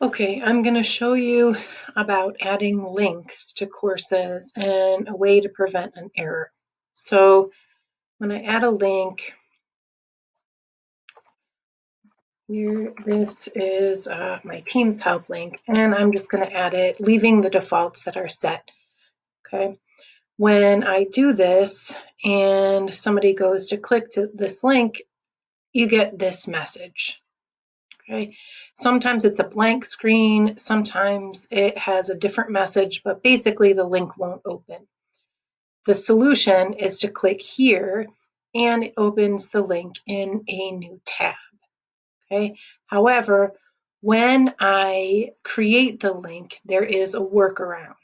Okay, I'm going to show you about adding links to courses and a way to prevent an error. So when I add a link, here, this is my Teams help link, and I'm just going to add it, leaving the defaults that are set. Okay, when I do this and somebody goes to click to this link, you get this message. Okay, sometimes it's a blank screen, sometimes it has a different message, but basically the link won't open. The solution is to click here and it opens the link in a new tab. Okay, however, when I create the link, there is a workaround.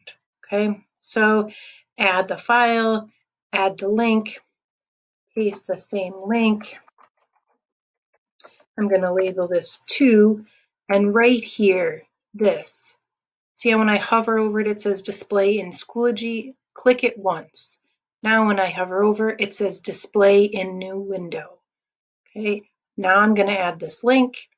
Okay, so add the file, add the link, paste the same link. I'm going to label this 2, and right here, this. See how when I hover over it, it says display in Schoology? Click it once. Now when I hover over, it says display in new window. Okay, now I'm going to add this link.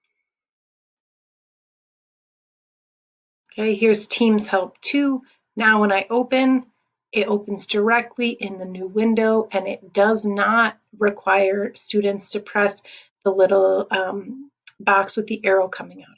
Okay, here's Teams Help 2. Now when I open, it opens directly in the new window, and it does not require students to press the little box with the arrow coming out